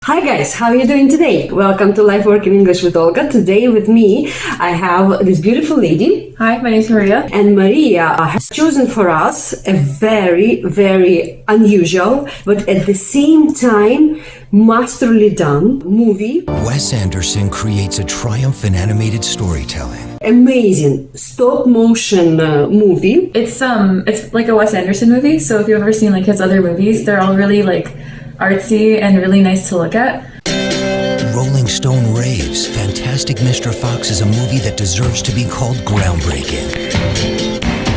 Hi guys, how are you doing today? Welcome to Life Work in English with Olga. Today with me, I have this beautiful lady. Hi, my name is Maria. And Maria has chosen for us a very, very unusual, but at the same time, masterly done movie. Wes Anderson creates a triumph in animated storytelling. Amazing stop motion movie. It's like a Wes Anderson movie, so if you've ever seen like his other movies, they're all really like artsy and really nice to look at. Rolling Stone raves Fantastic Mr. Fox is a movie that deserves to be called groundbreaking.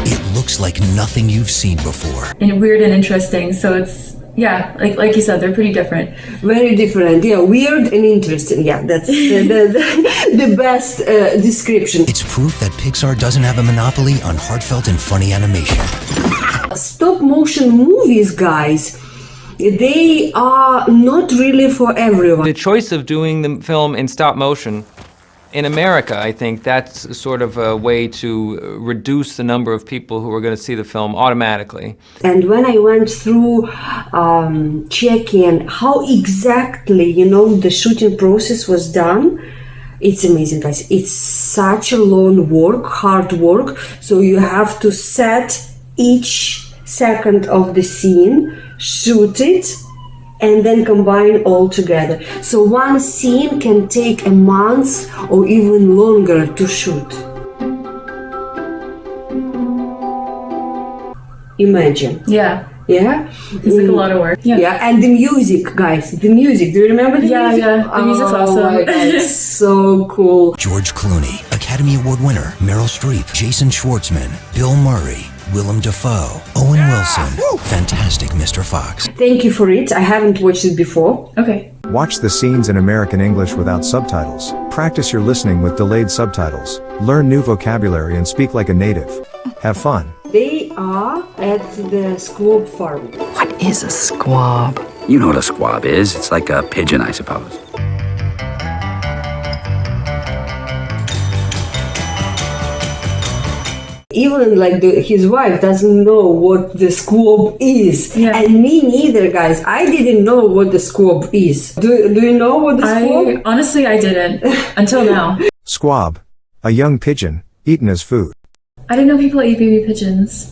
It looks like nothing you've seen before. And weird and interesting, so it's, yeah, like you said, they're pretty different. Very different, yeah, weird and interesting. Yeah, that's the best description. It's proof that Pixar doesn't have a monopoly on heartfelt and funny animation. Stop motion movies, guys, they are not really for everyone. The choice of doing the film in stop motion in America, I think that's sort of a way to reduce the number of people who are going to see the film automatically. And when I went through checking how exactly, the shooting process was done, it's amazing, guys. It's such a long work, hard work. So you have to set each second of the scene, shoot it, and then combine all together. So one scene can take a month or even longer to shoot. Imagine. Yeah. Yeah? It's like a lot of work. Yeah, and the music, guys. The music. Do you remember the music? Yeah. The music's awesome. Oh my God, it's so cool. George Clooney, Academy Award winner, Meryl Streep, Jason Schwartzman, Bill Murray, Willem, Dafoe, Owen Wilson, Fantastic Mr. Fox. Thank you for it. I haven't watched it before. Okay. Watch the scenes in American English without subtitles. Practice your listening with delayed subtitles. Learn new vocabulary and speak like a native. Have fun. They are at the squab farm. What is a squab? You know what a squab is. It's like a pigeon, I suppose. Even his wife doesn't know what the squab is. Yeah. And me neither, guys. I didn't know what the squab is. Do you know what the squab? Honestly, I didn't until now. Squab. A young pigeon, eaten as food. I didn't know people eat baby pigeons.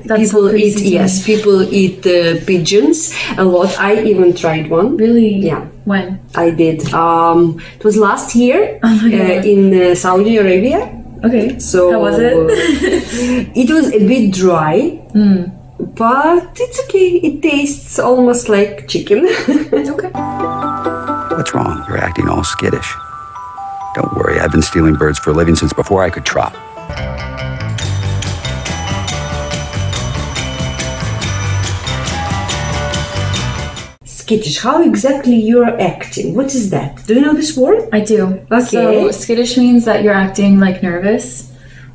That's People so crazy eat, to me. yes, people eat pigeons a lot. I even tried one. Really? Yeah. When? I did. It was last year Oh my God. in Saudi Arabia. Okay. So how was it? It was a bit dry, but it's okay. It tastes almost like chicken. Okay. What's wrong? You're acting all skittish. Don't worry, I've been stealing birds for a living since before I could trot. Skittish. How exactly you're acting? What is that? Do you know this word? I do. Okay. So skittish means that you're acting like nervous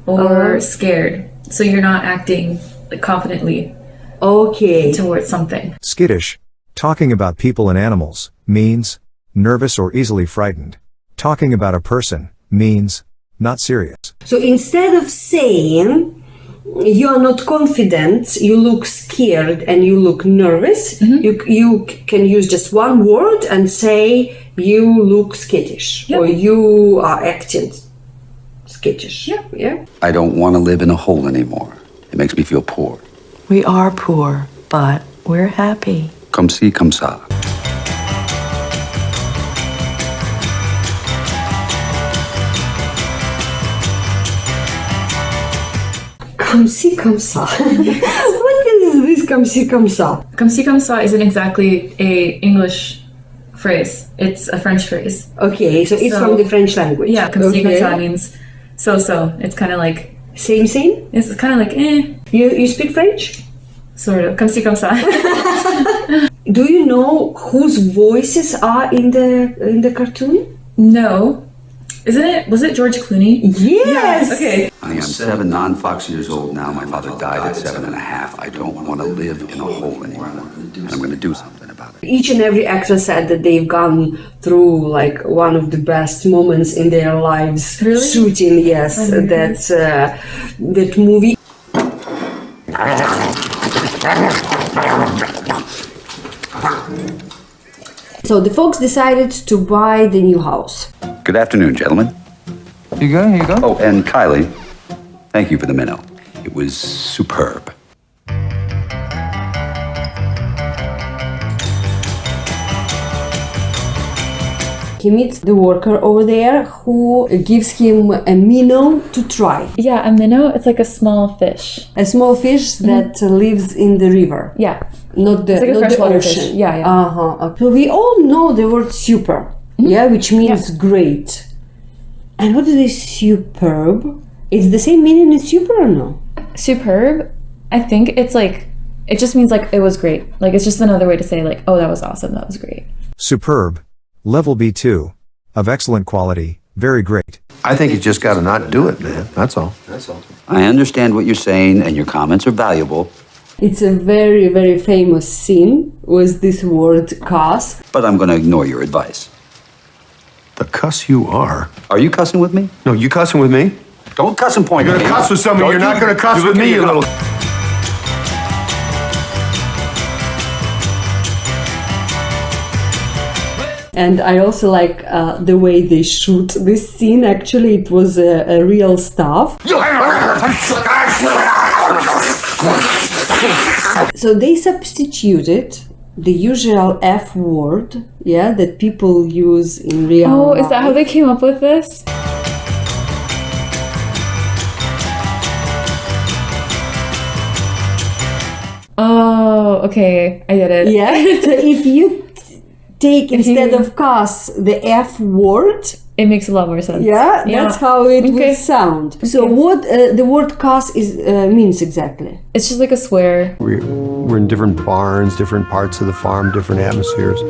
or scared. So you're not acting like confidently Okay. towards something. Skittish. Talking about people and animals means nervous or easily frightened. Talking about a person means not serious. So instead of saying you are not confident, you look scared and you look nervous, you can use just one word and say you look skittish. Yep. Or you are acting skittish. Yeah. I don't want to live in a hole anymore. It makes me feel poor. We are poor, but we're happy. Come see, come sa. Comme ci, comme ça. What is this comme ci, comme ça? Comme ci comme ça isn't exactly a English phrase. It's a French phrase. Okay, so it's So- from the French language. Yeah, comme ci comme Okay. ça means so. It's kind of like, Same. it's kind of like, You speak French? sort of. Comme ci comme ça. Do you know whose voices are in the cartoon? No. Was it George Clooney? Yes. Okay. Honey, I'm 7 non-Fox years old now. My father died at 7.5. I don't want to live in a hole anymore. And I'm going to do something about it. Each and every actor said that they've gone through one of the best moments in their lives. Really? Shooting, yes, that movie. So the folks decided to buy the new house. Good afternoon, gentlemen. Here you go. Oh, and Kylie, thank you for the minnow. It was superb. He meets the worker over there who gives him a minnow to try. Yeah, a minnow, it's like a small fish. A small fish that lives in the river. Yeah. Not the, It's like a not the freshwater ocean. fish. Yeah. Uh-huh. So we all know the word super, yeah, which means great. And what is this superb? It's the same meaning as super or no? Superb, I think it's like, it just means like it was great. Like it's just another way to say like, oh, that was awesome, that was great. Superb. Level B2. Of excellent quality. Very great. I think you just got to not do it, man. That's all. I understand what you're saying, and your comments are valuable, It's a very, very famous scene with this word cuss. but I'm going to ignore your advice. The cuss you are. Are you cussing with me? No, you cussing with me? Don't cuss and point You're at gonna me. cuss with somebody. You're not gonna cuss with me, you little. And I also like the way they shoot this scene. Actually, it was a real stuff. So they substituted the usual F word, yeah, that people use in real Oh, life. is that how they came up with this? Oh, okay, I get it. Yeah. So if you take instead of cuss the F word, It makes a lot more sense. yeah, that's how it Okay. will sound. So what the word cuss is means exactly? It's just like a swear. We're in different barns, different parts of the farm, different atmospheres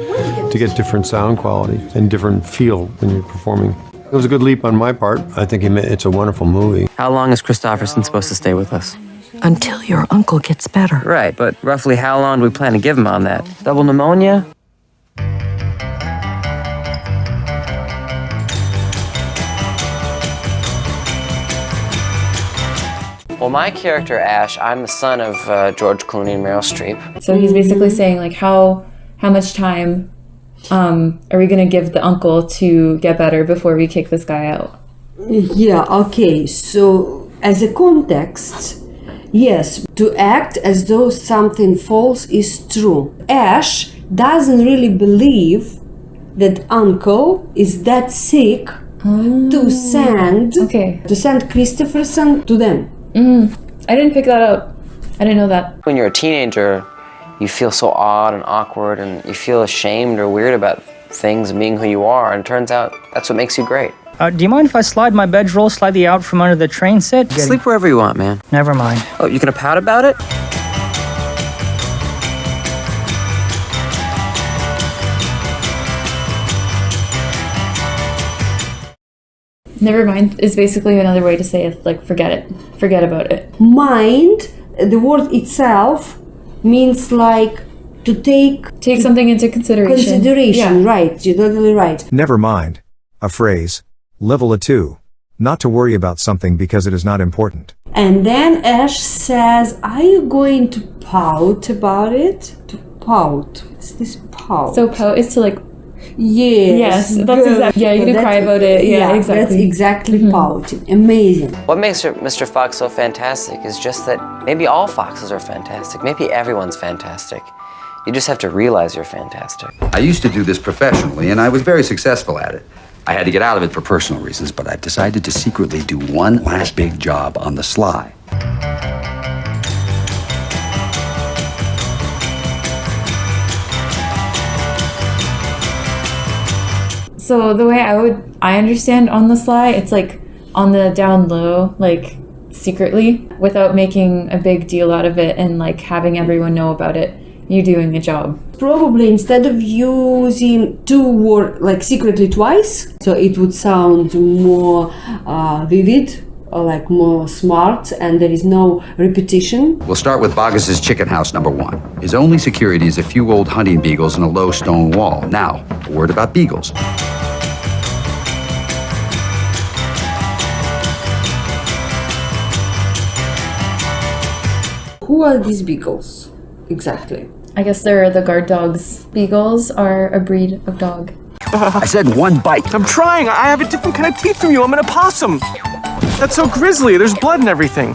to get different sound quality and different feel when you're performing. It was a good leap on my part. I think it's a wonderful movie. How long is Christopherson supposed to stay with us? Until your uncle gets better. Right, but roughly how long do we plan to give him on that? Double pneumonia? Well, my character, Ash, I'm the son of George Clooney and Meryl Streep. So he's basically saying like how much time are we gonna give the uncle to get better before we kick this guy out? Yeah, okay. So as a context, yes, to act as though something false is true. Ash doesn't really believe that uncle is that sick to send Christopherson to them. I didn't pick that up. I didn't know that. When you're a teenager, you feel so odd and awkward and you feel ashamed or weird about things and being who you are, and it turns out that's what makes you great. Do you mind if I slide my bedroll slightly out from under the train set? Sleep wherever you want, man. Never mind. Oh, you gonna pout about it? Never mind is basically another way to say it, like forget it. Forget about it. Mind, the word itself means like to take something into consideration. Yeah. Right, you're totally right. Never mind. A phrase. Level A2. Not to worry about something because it is not important. And then Ash says, are you going to pout about it? To pout. What's this pout? So pout is to like Yes, that's exactly. Yeah, you're gonna cry about it. Yeah, exactly. That's exactly pouting. Amazing. What makes Mr. Fox so fantastic is just that maybe all foxes are fantastic. Maybe everyone's fantastic. You just have to realize you're fantastic. I used to do this professionally, and I was very successful at it. I had to get out of it for personal reasons, but I've decided to secretly do one last big job on the sly. So the way I understand on the sly, it's like on the down low, like secretly, without making a big deal out of it and like having everyone know about it. You're doing a job. Probably instead of using two words like secretly twice, so it would sound more vivid or like more smart, and there is no repetition. We'll start with Bogus's chicken house number 1. His only security is a few old hunting beagles and a low stone wall. Now, a word about beagles. Who are these beagles exactly? I guess they're the guard dogs Beagles are a breed of dog. I said one bite. I'm trying. I have a different kind of teeth from you. I'm an opossum. That's so grisly. There's blood and everything.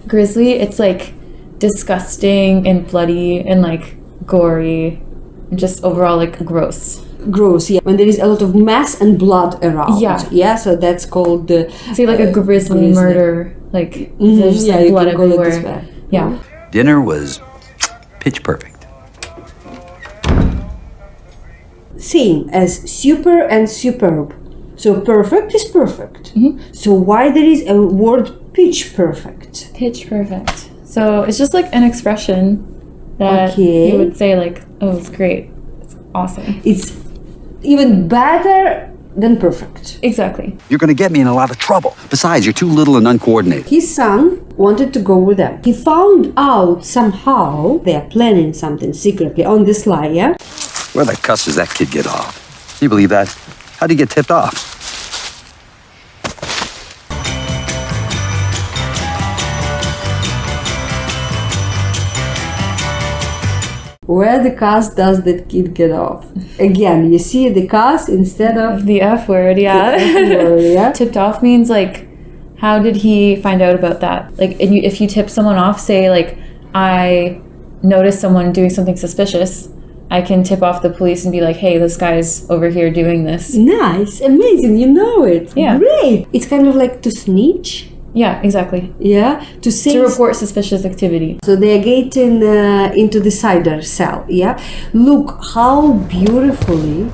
Grisly, it's like disgusting and bloody and like gory and just overall like gross. Gross, yeah. When there is a lot of mess and blood around. Yeah. So that's called say like a grisly murder. Like there's just like blood everywhere. Yeah. Dinner was pitch perfect. Same as super and superb. So perfect is perfect. So why there is a word pitch perfect? Pitch perfect. So it's just like an expression that you would say like, oh, it's great. It's awesome. It's even better than perfect. Exactly. You're going to get me in a lot of trouble. Besides, you're too little and uncoordinated. His son wanted to go with them. He found out somehow they are planning something secretly on the sly, yeah? Where the cuss does that kid get off? Can you believe that? How'd he get tipped off? Where the cuss does that kid get off? Again, you see the cuss instead of the F word, yeah. The F word, yeah. Tipped off means like, how did he find out about that? Like, if you tip someone off, say like, I noticed someone doing something suspicious, I can tip off the police and be like, hey, this guy's over here doing this. Nice, amazing, you know it. Yeah. Great. It's kind of like to snitch. Yeah, exactly. Yeah, to say to report suspicious activity. So they are getting into the cider cell. Yeah, look how beautifully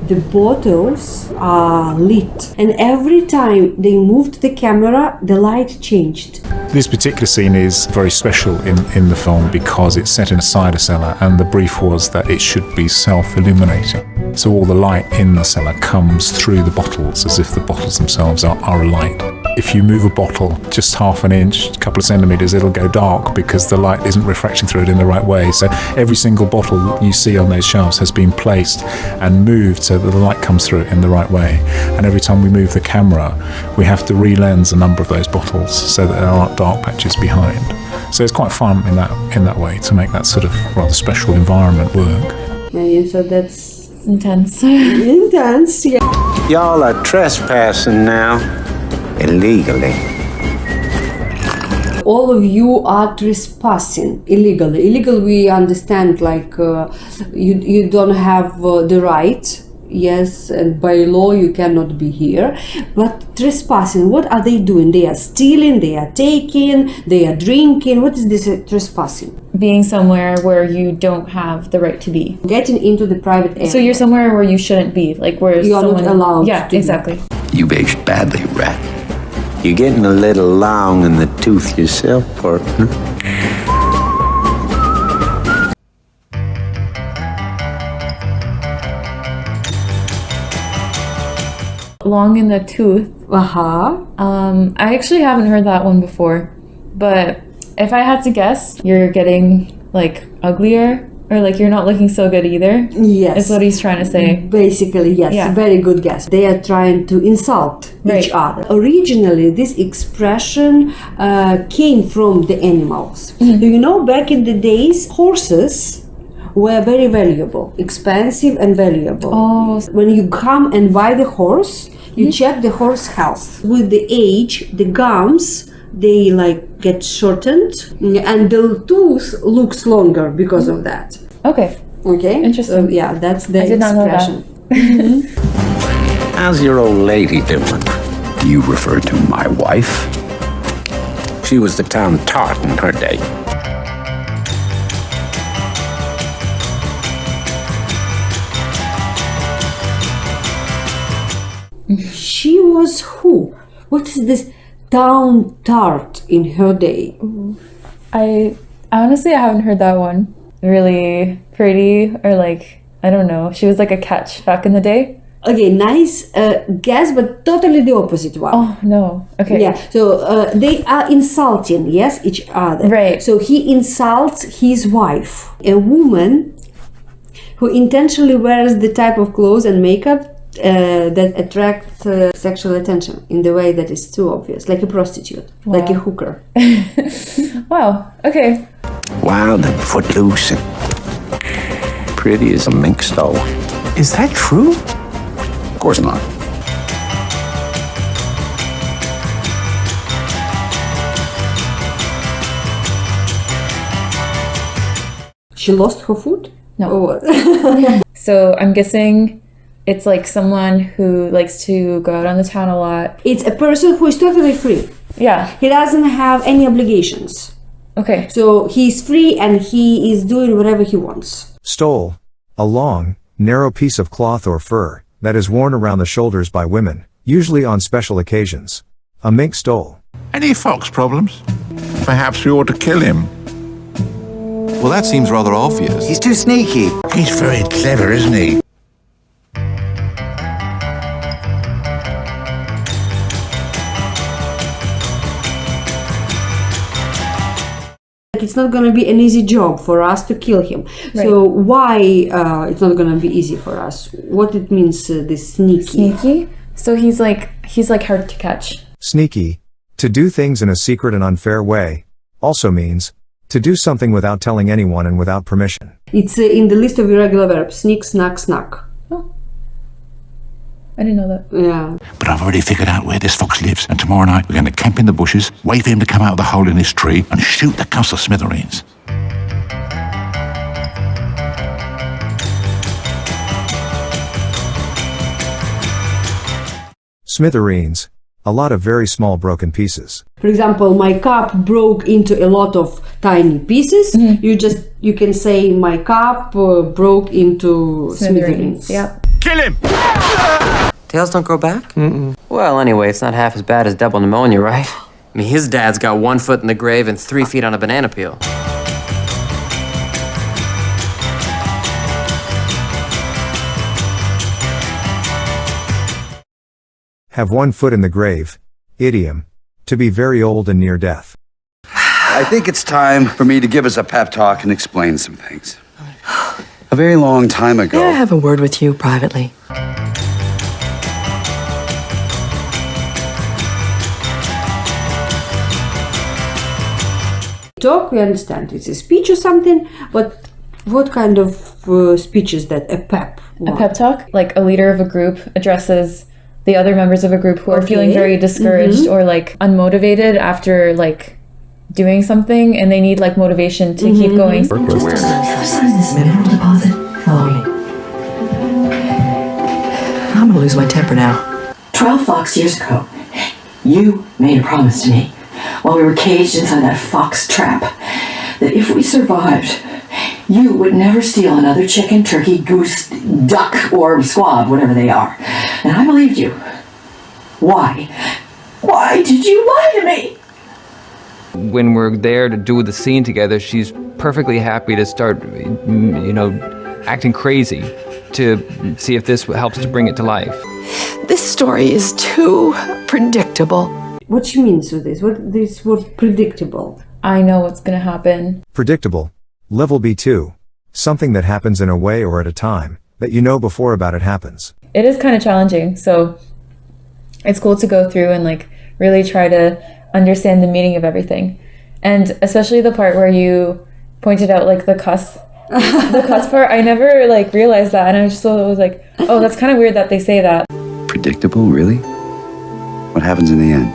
the bottles are lit, and every time they moved the camera, the light changed. This particular scene is very special in the film because it's set in a cider cellar, and the brief was that it should be self-illuminating. So all the light in the cellar comes through the bottles as if the bottles themselves are alight. If you move a bottle just half an inch, a couple of centimeters, it'll go dark because the light isn't refracting through it in the right way. So every single bottle you see on those shelves has been placed and moved so that the light comes through it in the right way. And every time we move the camera, we have to re-lens a number of those bottles so that there aren't dark patches behind. So it's quite fun in that way to make that sort of rather special environment work. Yeah, so that's intense. Intense, yeah. Y'all are trespassing now. Illegally. All of you are trespassing illegally. Illegal, we understand, like you don't have the right. Yes, and by law you cannot be here. But trespassing, what are they doing? They are stealing, they are taking, they are drinking. What is this trespassing? Being somewhere where you don't have the right to be. Getting into the private area. So you're somewhere where you shouldn't be, like where you are not allowed. Yeah, to exactly. You've aged badly, rat. You're getting a little long in the tooth yourself, partner. Long in the tooth. I actually haven't heard that one before, but if I had to guess, you're getting like uglier, or like you're not looking so good either. Yes, is what he's trying to say. Basically, yes. Yeah. Very good guess. They are trying to insult each other. Originally, this expression came from the animals. Mm-hmm. You know, back in the days, horses were very valuable, expensive and valuable. Oh. When you come and buy the horse, you check the horse health. With the age, the gums, they like get shortened, and the tooth looks longer because of that. Okay. Interesting. So, yeah, that's the expression. Did not know that. How's your old lady doing? You refer to my wife? She was the town tart in her day. She was who? What is this town tart in her day? I honestly haven't heard that one. Really pretty, or like, I don't know. She was like a catch back in the day. Okay, nice guess, but totally the opposite one. Oh, no. Okay. Yeah, so they are insulting, yes, each other. Right. So he insults his wife, a woman who intentionally wears the type of clothes and makeup that attract sexual attention in the way that is too obvious, like a prostitute, like a hooker. Wow, okay. Wild and footloose and pretty as a mink stole. Is that true? Of course not. She lost her foot? No. Or what? So I'm guessing it's like someone who likes to go out on the town a lot. It's a person who is totally free. Yeah. He doesn't have any obligations. Okay. So he's free and he is doing whatever he wants. Stole. A long, narrow piece of cloth or fur that is worn around the shoulders by women, usually on special occasions. A mink stole. Any fox problems? Perhaps we ought to kill him. Well, that seems rather obvious. He's too sneaky. He's very clever, isn't he? It's not going to be an easy job for us to kill him. Right. So why it's not going to be easy for us? What it means, this sneaky? Sneaky? So he's like hard to catch. Sneaky. To do things in a secret and unfair way. Also means to do something without telling anyone and without permission. It's in the list of irregular verbs. Sneak, snack, snack. Oh. I didn't know that. Yeah. But I've already figured out where this fox lives, and tomorrow night we're going to camp in the bushes, wait for him to come out of the hole in this tree, and shoot the cuss of smithereens. Smithereens. A lot of very small broken pieces. For example, my cup broke into a lot of tiny pieces. You can say my cup broke into smithereens. Yeah. Kill him! Tails don't grow back? Well, anyway, it's not half as bad as double pneumonia, right? I mean, his dad's got 1 foot in the grave and 3 feet on a banana peel. Have 1 foot in the grave. Idiom. To be very old and near death. I think it's time for me to give us a pep talk and explain some things. A very long time ago. May I have a word with you privately? Talk, we understand. It's a speech or something, but what kind of speech is that? A pep? A pep talk? Like a leader of a group addresses the other members of a group who are feeling very discouraged or like unmotivated after like doing something, and they need like motivation to keep going. Sign this mineral deposit. Follow me. I'm gonna lose my temper now. 12 fox years ago, you made a promise to me while we were caged inside that fox trap that if we survived, you would never steal another chicken, turkey, goose, duck, or squab, whatever they are. And I believed you. Why? Why did you lie to me? When we're there to do the scene together, she's perfectly happy to start, acting crazy to see if this helps to bring it to life. This story is too predictable. What she means with this? What this word predictable? I know what's gonna happen. Predictable. Level B2. Something that happens in a way or at a time that you know before about it happens. It is kind of challenging, so it's cool to go through and like really try to understand the meaning of everything. And especially the part where you pointed out like the cuss part. I never like realized that, and I just was like, oh, that's kind of weird that they say that. Predictable, really? What happens in the end?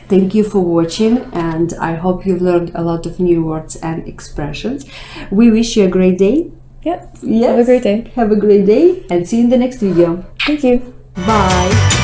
Thank you for watching, and I hope you've learned a lot of new words and expressions. We wish you a great day. Yep. Yes. Have a great day. Have a great day, and see you in the next video. Thank you. Bye.